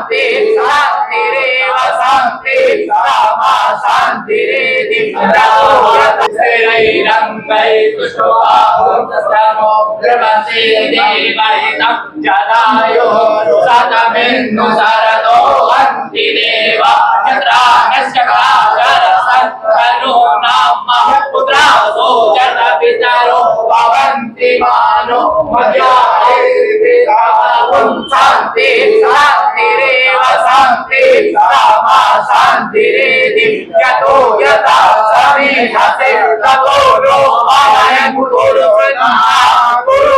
शांति शांतिरेव शांति सामा शांतिरेधि रंगै सुशोभावो ब्रह्मसे देवैतं जनायो सतमेन्नु सरदो हन्ति देव यत्रास्य काशरसन्तनो नाम पुत्रासो जन पितरो भवन्ति मानो मयाैर्विदावं शान्ति शान्तिरेव शान्ति सामा शान्तिरेधि यतो यथा समीहसे ततो नो अयं गुरु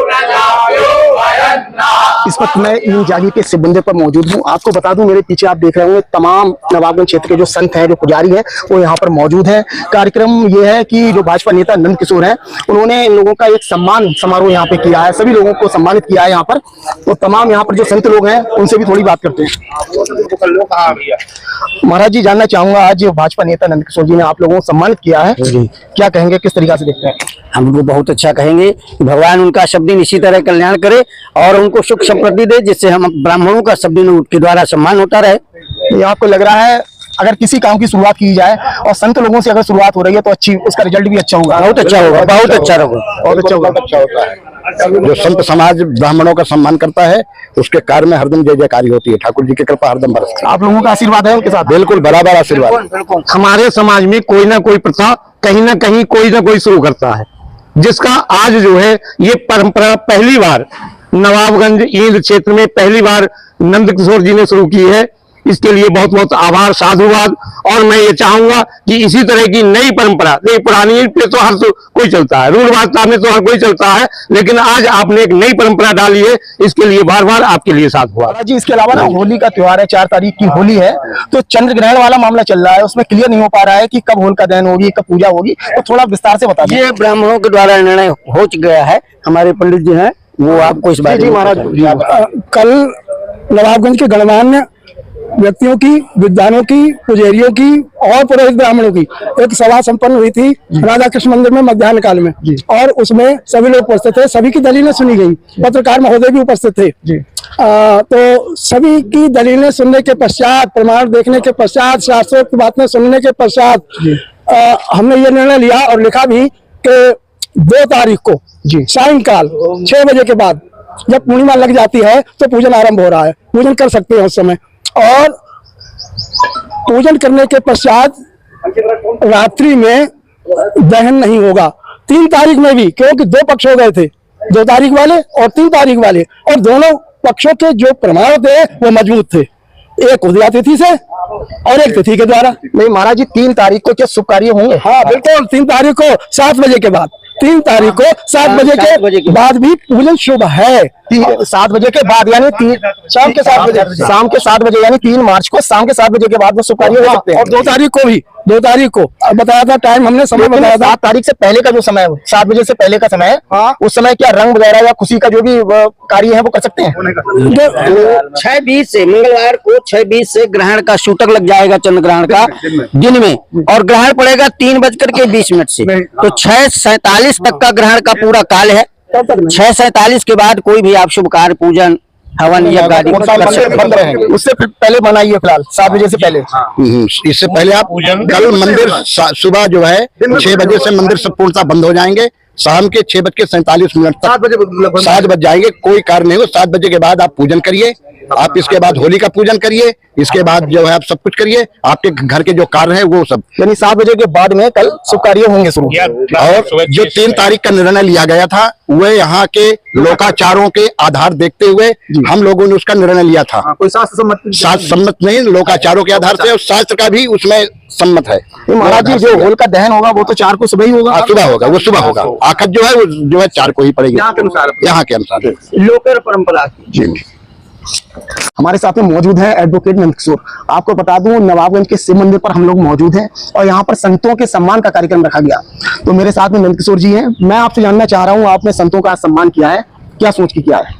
प्रजायो वयन्ना। इस वक्त मैं इन जागी के शिव मंदिर पर मौजूद हूँ। आपको बता दूं, मेरे पीछे आप देख रहे होंगे तमाम नवाबगंज क्षेत्र के जो संत हैं, जो पुजारी हैं, वो यहाँ पर मौजूद हैं। कार्यक्रम ये है कि जो भाजपा नेता नंद किशोर हैं, उन्होंने इन लोगों का एक सम्मान समारोह यहाँ पे किया है, सभी लोगों को सम्मानित किया है यहाँ पर। तो तमाम यहाँ पर जो संत लोग हैं उनसे भी थोड़ी बात करते हैं। महाराज जी, जानना चाहूंगा, आज भाजपा नेता नंद किशोर जी ने आप लोगों को सम्मानित किया है, क्या कहेंगे, किस तरीके से देखते हैं? हम उनको बहुत अच्छा कहेंगे। भगवान उनका सब दिन इसी तरह कल्याण करे और उनको सुख समृद्धि दे, जिससे हम ब्राह्मणों का सब दिन उनके द्वारा सम्मान होता रहे। ये आपको लग रहा है अगर किसी काम की शुरुआत की जाए और संत लोगों से अगर शुरुआत हो रही है तो अच्छी, उसका रिजल्ट भी अच्छा होगा? बहुत अच्छा होगा, बहुत अच्छा होगा, बहुत अच्छा होगा। अच्छा होता है। जो संत समाज ब्राह्मणों का सम्मान करता है, उसके कार्य में हरदम जय जयकारी होती है। ठाकुर जी की कृपा हरदम बरसती है। आप लोगों का आशीर्वाद है उनके साथ? बिल्कुल बराबर आशीर्वाद। हमारे समाज में कोई ना कोई प्रथा कहीं ना कहीं कोई ना कोई शुरू करता है, जिसका आज जो है ये परंपरा पहली बार नवाबगंज ईंद क्षेत्र में पहली बार नंद किशोर जी ने शुरू की है। इसके लिए बहुत बहुत आभार, साधुवाद। और मैं ये चाहूंगा कि इसी तरह की नई परंपरा, नई पुरानी पे तो हर कोई चलता है, रूढ़वादिता में तो हर कोई चलता है, लेकिन आज आपने एक नई परंपरा डाली है, इसके लिए बार बार आपके लिए साधुवाद जी। इसके अलावा ना होली का त्योहार है, 4 तारीख की होली है, तो चंद्र ग्रहण वाला मामला चल रहा है, उसमें क्लियर नहीं हो पा रहा है कि कब होलिका दहन होगी, कब पूजा होगी, तो थोड़ा विस्तार से बता दीजिए। ये ब्राह्मणों के द्वारा निर्णय हो गया है, हमारे पंडित जी हैं वो आपको इस बारे में। महाराज, कल नवाबगंज के गणमान्य व्यक्तियों की, विद्वानों की, पुजारियों की और पुरोहित ब्राह्मणों की एक सभा संपन्न हुई थी राधा कृष्ण मंदिर में मध्याह्न काल में, और उसमें सभी लोग उपस्थित थे, सभी की दलीलें सुनी गई, पत्रकार महोदय भी उपस्थित थे। तो सभी की दलीलें सुनने के पश्चात, प्रमाण देखने के पश्चात, शास्त्रोक्त बातें सुनने के पश्चात हमने ये निर्णय लिया और लिखा भी कि 2 तारीख को सायंकाल 6 बजे के बाद जब पूर्णिमा लग जाती है तो पूजन आरंभ हो रहा है, पूजन कर सकते हैं उस समय। और पूजन करने के पश्चात रात्रि में दहन नहीं होगा। 3 तारीख में भी, क्योंकि 2 पक्ष हो गए थे, 2 तारीख वाले और 3 तारीख वाले, और दोनों पक्षों के जो प्रमाण थे वो मजबूत थे, एक उदया तिथि से और एक तिथि के द्वारा। नहीं महाराज जी, 3 तारीख को क्या शुभ कार्य होंगे? हाँ बिल्कुल, 3 तारीख को 7 बजे के बाद, 3 तारीख को 7 बजे के बाद भी पूजन शुभ है। 7 बजे के बाद यानी शाम के 7 बजे, शाम के 7 बजे यानी 3 मार्च को शाम के 7 बजे के बाद वो शुभ कार्य हो सकते हैं। और 2 तारीख को भी, 2 तारीख को बताया था टाइम, हमने समय बताया था 7 तारीख से पहले का जो समय है, 7 बजे से पहले का समय है, उस समय क्या रंग वगैरह या खुशी का जो भी कार्य है वो कर सकते हैं? 6:20 से, मंगलवार को 6:20 से ग्रहण का सूतक लग जाएगा, चंद्र ग्रहण का दिन में, और ग्रहण पड़ेगा 3:20 से, तो 6:47 तक का ग्रहण का पूरा काल है। 6:47 के बाद कोई भी आप शुभ कार्य, पूजन, हवन या गाड़ी बंद रहेंगे। उससे पहले बनाइए फिलहाल 7 बजे से पहले। इससे पहले आप कल मंदिर सुबह जो है 6 बजे से मंदिर सब पूर्णतः बंद हो जाएंगे, शाम के 6:47 तक 7 बज जाएंगे, कोई कार्य नहीं हो। 7 बजे के बाद आप पूजन करिए, आप इसके बाद होली का पूजन करिए, इसके बाद जो है आप सब कुछ करिए, आपके घर के जो कार्य है वो सब, यानी 7 बजे के बाद में कल शुभ कार्य होंगे शुरू। और जो 3 तारीख का निर्णय लिया गया था वह यहाँ के लोकाचारों के आधार देखते हुए हम लोगों ने उसका निर्णय लिया था। कोई शास्त्र सम्मत नहीं, लोकाचारों के आधार से, और शास्त्र का भी उसमें सम्मत है। महाराज जी, जो होलिका दहन होगा वो तो 4 को सुबह ही होगा? सुबह होगा, वो सुबह होगा। आखिर जो है वो जो है 4 को ही पड़ेगी, यहाँ के अनुसार लोक परंपरा। जी। हमारे साथ में मौजूद है एडवोकेट नंद किशोर। आपको बता दूं, नवाबगंज के शिव मंदिर पर हम लोग मौजूद हैं और यहाँ पर संतों के सम्मान का कार्यक्रम रखा गया। तो मेरे साथ में नंद किशोर जी हैं। मैं आपसे जानना चाह रहा हूँ, आपने संतों का सम्मान किया है, क्या सोच के किया है?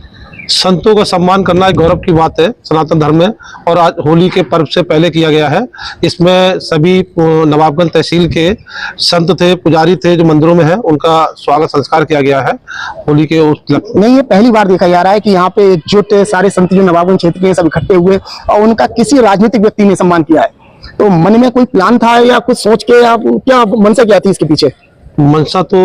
संतों का सम्मान करना एक गौरव की बात है सनातन धर्म में, और आज होली के पर्व से पहले किया गया है। इसमें सभी नवाबगंज तहसील के संत थे, पुजारी थे जो मंदिरों में हैं, उनका स्वागत संस्कार किया गया है होली के उस नहीं, ये पहली बार देखा जा रहा है कि यहाँ पे एकजुट सारे संत जो नवाबगंज क्षेत्र के सब इकट्ठे हुए और उनका किसी राजनीतिक व्यक्ति ने सम्मान किया है। तो मन में कोई प्लान था या कुछ सोच के, या क्या मनसा क्या थी इसके पीछे? मनसा तो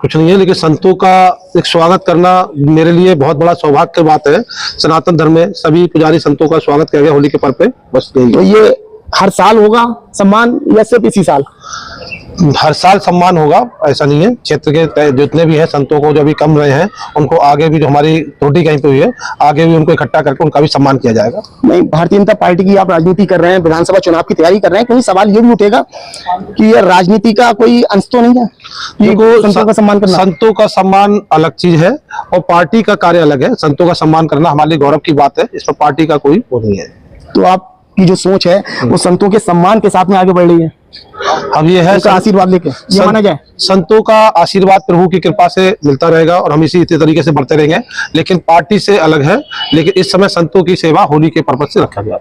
कुछ नहीं है, लेकिन संतों का एक स्वागत करना मेरे लिए बहुत बड़ा सौभाग्य की बात है। सनातन धर्म में सभी पुजारी संतों का स्वागत किया गया होली के पर्व पे, बस यही। तो ये हर साल होगा सम्मान या सिर्फ इसी साल? हर साल सम्मान होगा, ऐसा नहीं है। क्षेत्र के जितने भी हैं संतों को जो अभी कम रहे हैं उनको आगे भी, जो हमारी त्रुटि कहीं पे हुई है, आगे भी उनको इकट्ठा करके उनका भी सम्मान किया जाएगा। नहीं, भारतीय जनता पार्टी की आप राजनीति कर रहे हैं, विधानसभा चुनाव की तैयारी कर रहे हैं, कहीं सवाल ये भी उठेगा कि ये राजनीति का कोई अंश तो नहीं है? देखो, संतों का सम्मान करना, संतों का सम्मान अलग चीज है और पार्टी का कार्य अलग है। संतों का सम्मान करना हमारे लिए गौरव की बात है, इसमें पार्टी का कोई वो नहीं है। तो आपकी जो सोच है वो संतों के सम्मान के साथ में आगे बढ़ रही है, अब ये है उनका आशीर्वाद लेके ये माना जाए। संतों का आशीर्वाद प्रभु की कृपा से मिलता रहेगा और हम इसी तरीके से बढ़ते रहेंगे, लेकिन पार्टी से अलग है। लेकिन इस समय संतों की सेवा होली के पर्पज से रखा गया।